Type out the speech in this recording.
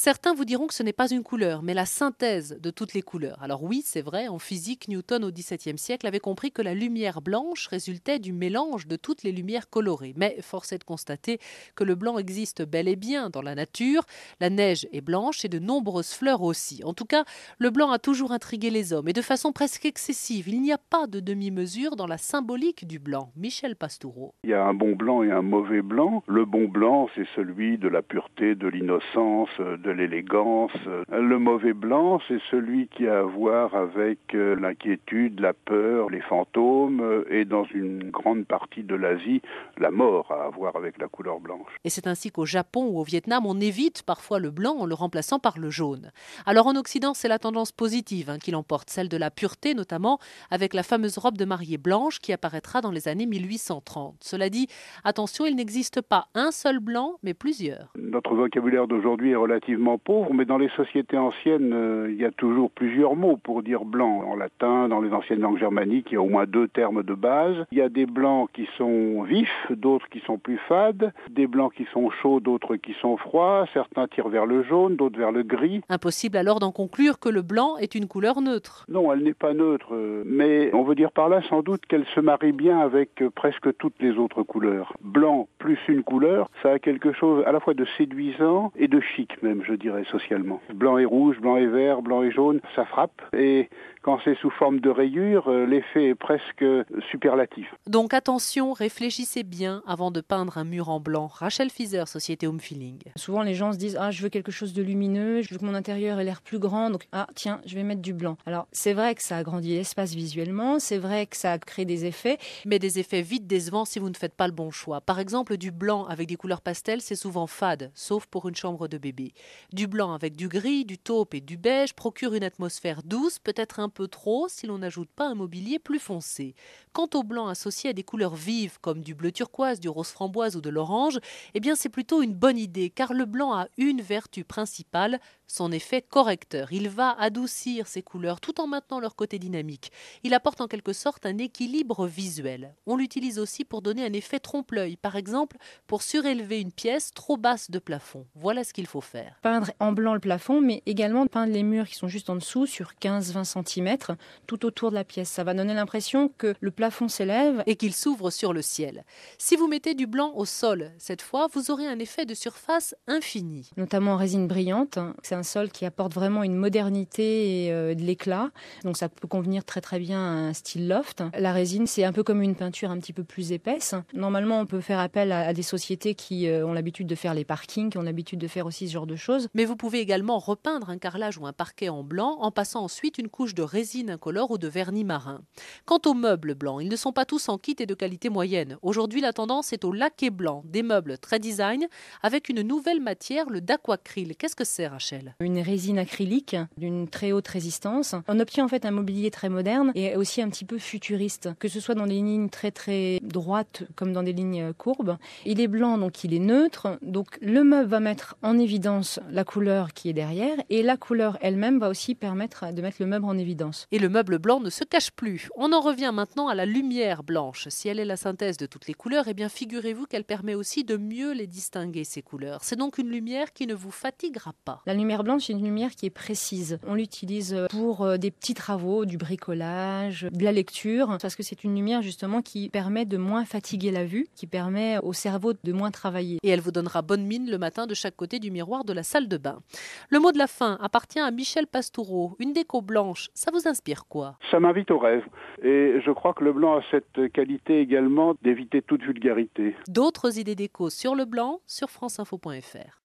Certains vous diront que ce n'est pas une couleur, mais la synthèse de toutes les couleurs. Alors oui, c'est vrai, en physique, Newton au XVIIe siècle avait compris que la lumière blanche résultait du mélange de toutes les lumières colorées. Mais force est de constater que le blanc existe bel et bien dans la nature. La neige est blanche et de nombreuses fleurs aussi. En tout cas, le blanc a toujours intrigué les hommes et de façon presque excessive. Il n'y a pas de demi-mesure dans la symbolique du blanc. Michel Pastoureau. Il y a un bon blanc et un mauvais blanc. Le bon blanc, c'est celui de la pureté, de l'innocence, de l'élégance. Le mauvais blanc, c'est celui qui a à voir avec l'inquiétude, la peur, les fantômes et dans une grande partie de l'Asie, la mort a à voir avec la couleur blanche. Et c'est ainsi qu'au Japon ou au Vietnam, on évite parfois le blanc en le remplaçant par le jaune. Alors en Occident, c'est la tendance positive qui l'emporte, celle de la pureté notamment, avec la fameuse robe de mariée blanche qui apparaîtra dans les années 1830. Cela dit, attention, il n'existe pas un seul blanc, mais plusieurs. Notre vocabulaire d'aujourd'hui est relativement pauvre, mais dans les sociétés anciennes, il y a toujours plusieurs mots pour dire blanc. En latin, dans les anciennes langues germaniques, il y a au moins 2 termes de base. Il y a des blancs qui sont vifs, d'autres qui sont plus fades, des blancs qui sont chauds, d'autres qui sont froids, certains tirent vers le jaune, d'autres vers le gris. Impossible alors d'en conclure que le blanc est une couleur neutre. Non, elle n'est pas neutre, mais on veut dire par là sans doute qu'elle se marie bien avec presque toutes les autres couleurs. Blanc plus une couleur, ça a quelque chose à la fois de séduisant et de chic même, je dirais, socialement. Blanc et rouge, blanc et vert, blanc et jaune, ça frappe. Et quand c'est sous forme de rayures, l'effet est presque superlatif. Donc attention, réfléchissez bien avant de peindre un mur en blanc. Rachel Fizer, Société Home Feeling. Souvent les gens se disent « Ah, je veux quelque chose de lumineux, je veux que mon intérieur ait l'air plus grand, donc ah tiens, je vais mettre du blanc ». Alors c'est vrai que ça agrandit l'espace visuellement, c'est vrai que ça crée des effets. Mais des effets vite décevants si vous ne faites pas le bon choix. Par exemple, du blanc avec des couleurs pastel, c'est souvent fade, sauf pour une chambre de bébé. Du blanc avec du gris, du taupe et du beige procure une atmosphère douce, peut-être un peu trop si l'on n'ajoute pas un mobilier plus foncé. Quant au blanc associé à des couleurs vives comme du bleu turquoise, du rose framboise ou de l'orange, eh bien c'est plutôt une bonne idée car le blanc a une vertu principale, son effet correcteur. Il va adoucir ces couleurs tout en maintenant leur côté dynamique. Il apporte en quelque sorte un équilibre visuel. On l'utilise aussi pour donner un effet trompe-l'œil, par exemple pour surélever une pièce trop basse de plafond. Voilà ce qu'il faut faire. Peindre en blanc le plafond, mais également peindre les murs qui sont juste en dessous sur 15-20 cm tout autour de la pièce. Ça va donner l'impression que le plafond s'élève et qu'il s'ouvre sur le ciel. Si vous mettez du blanc au sol, cette fois, vous aurez un effet de surface infini. Notamment en résine brillante. C'est un sol qui apporte vraiment une modernité et de l'éclat. Donc ça peut convenir très très bien à un style loft. La résine, c'est un peu comme une peinture un petit peu plus épaisse. Normalement, on peut faire appel à des sociétés qui ont l'habitude de faire les parkings, qui ont l'habitude de faire aussi ce genre de choses. Mais vous pouvez également repeindre un carrelage ou un parquet en blanc en passant ensuite une couche de résine incolore ou de vernis marin. Quant aux meubles blancs, ils ne sont pas tous en kit et de qualité moyenne. Aujourd'hui, la tendance est au laqué blanc, des meubles très design avec une nouvelle matière, le d'aquacryl. Qu'est-ce que c'est, Rachel ? Une résine acrylique d'une très haute résistance. On obtient en fait un mobilier très moderne et aussi un petit peu futuriste, que ce soit dans des lignes très très droites comme dans des lignes courbes. Il est blanc, donc il est neutre. Donc le meuble va mettre en évidence la couleur qui est derrière et la couleur elle-même va aussi permettre de mettre le meuble en évidence. Et le meuble blanc ne se cache plus. On en revient maintenant à la lumière blanche. Si elle est la synthèse de toutes les couleurs, eh bien figurez-vous qu'elle permet aussi de mieux les distinguer, ces couleurs. C'est donc une lumière qui ne vous fatiguera pas. La lumière blanche, c'est une lumière qui est précise. On l'utilise pour des petits travaux, du bricolage, de la lecture, parce que c'est une lumière justement qui permet de moins fatiguer la vue, qui permet au cerveau de moins travailler. Et elle vous donnera bonne mine le matin de chaque côté du miroir de la salle de bain. Le mot de la fin appartient à Michel Pastoureau. Une déco blanche, ça vous inspire quoi ? Ça m'invite au rêve. Et je crois que le blanc a cette qualité également d'éviter toute vulgarité. D'autres idées déco sur le blanc sur franceinfo.fr.